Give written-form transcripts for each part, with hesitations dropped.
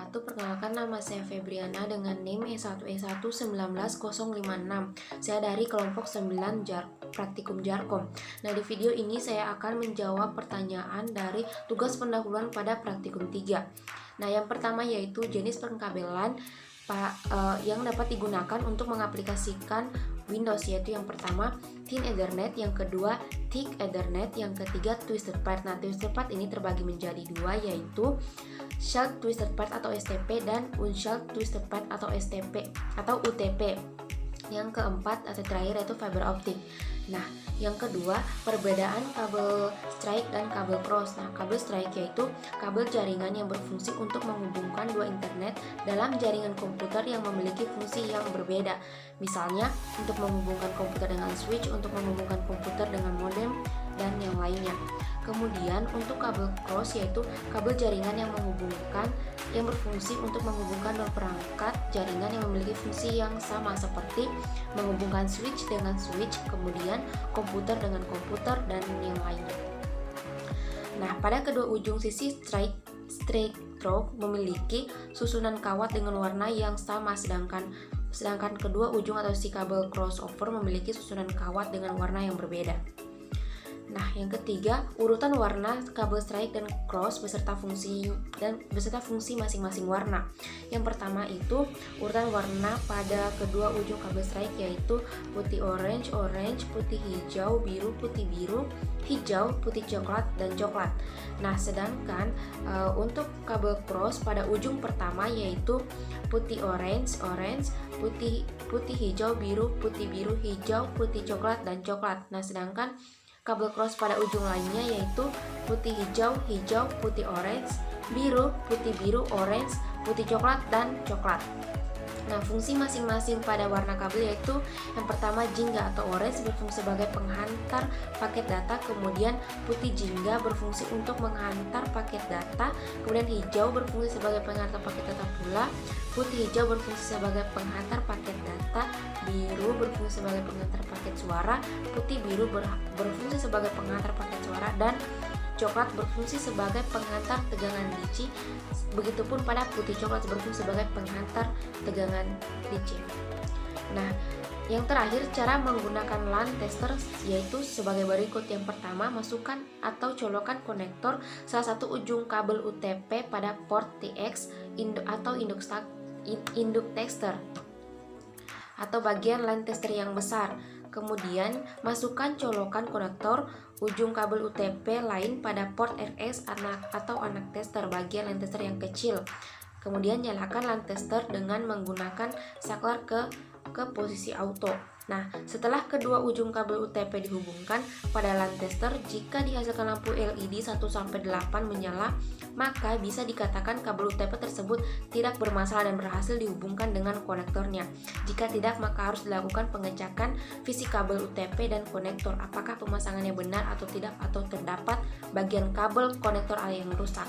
wabarakatuh. Perkenalkan, nama saya Febriana dengan NIM E1E1 19056. Saya dari kelompok 9 Praktikum Jarkom. Nah, di video ini saya akan menjawab pertanyaan dari tugas pendahuluan pada Praktikum 3. Nah, yang pertama yaitu jenis perkabelan yang dapat digunakan untuk mengaplikasikan Windows, yaitu yang pertama Thin Ethernet, yang kedua Thick Ethernet, yang ketiga Twisted Pair. Nah, Twisted Pair ini terbagi menjadi dua, yaitu Short Twisted Pair atau STP dan Unshort Twisted Pair atau STP atau UTP. Yang keempat atau terakhir yaitu fiber optic. Nah, yang kedua perbedaan kabel strike dan kabel cross. Nah, kabel strike yaitu kabel jaringan yang berfungsi untuk menghubungkan dua internet dalam jaringan komputer yang memiliki fungsi yang berbeda. Misalnya untuk menghubungkan komputer dengan switch, untuk menghubungkan komputer dengan modem, dan yang lainnya. Kemudian untuk kabel cross yaitu kabel jaringan yang berfungsi untuk menghubungkan dua perangkat jaringan yang memiliki fungsi yang sama, seperti menghubungkan switch dengan switch, kemudian komputer dengan komputer, dan yang lainnya. Nah, pada kedua ujung sisi strike through memiliki susunan kawat dengan warna yang sama, sedangkan kedua ujung atau si kabel crossover memiliki susunan kawat dengan warna yang berbeda. Nah, yang ketiga, urutan warna kabel strike dan cross beserta fungsi masing-masing warna. Yang pertama itu urutan warna pada kedua ujung kabel strike yaitu putih orange, putih hijau, biru, putih biru, hijau, putih coklat, dan coklat. Nah, sedangkan untuk kabel cross pada ujung pertama yaitu putih orange, putih hijau, biru, hijau, putih coklat, dan coklat. Nah, sedangkan kabel cross pada ujung lainnya yaitu putih hijau, putih orange, biru, orange, putih coklat, dan coklat. Nah, fungsi masing-masing pada warna kabel yaitu yang pertama jingga atau orange berfungsi sebagai penghantar paket data, kemudian putih jingga berfungsi untuk menghantar paket data, kemudian hijau berfungsi sebagai penghantar paket data pula, putih hijau berfungsi sebagai penghantar paket data, biru berfungsi sebagai penghantar paket suara, putih biru berfungsi sebagai penghantar paket suara, dan coklat berfungsi sebagai penghantar tegangan DC. Begitupun pada putih coklat berfungsi sebagai penghantar tegangan DC. Nah, yang terakhir cara menggunakan LAN tester yaitu sebagai berikut. Yang pertama, masukkan atau colokan konektor salah satu ujung kabel UTP pada port TX atau induk tester atau bagian LAN tester yang besar. Kemudian masukkan colokan konektor ujung kabel UTP lain pada port RS atau anak tester bagian LAN tester yang kecil. Kemudian nyalakan LAN tester dengan menggunakan saklar ke posisi auto. Nah, setelah kedua ujung kabel UTP dihubungkan pada LAN tester, jika dihasilkan lampu LED 1-8 menyala, maka bisa dikatakan kabel UTP tersebut tidak bermasalah dan berhasil dihubungkan dengan konektornya. Jika tidak, maka harus dilakukan pengecekan fisik kabel UTP dan konektor, apakah pemasangannya benar atau tidak, atau terdapat bagian kabel konektor yang rusak.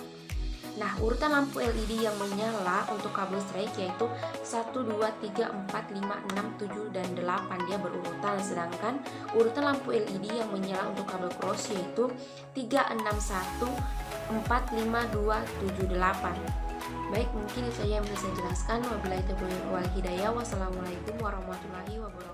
Nah, urutan lampu LED yang menyala untuk kabel strike yaitu 1, 2, 3, 4, 5, 6, 7, dan 8. Dia berurutan. Sedangkan urutan lampu LED yang menyala untuk kabel cross yaitu 3, 6, 1, 4, 5, 2, 7, 8. Baik, mungkin itu saja yang bisa saya jelaskan. Wabillahi taufiq wal hidayah. Wassalamualaikum warahmatullahi wabarakatuh.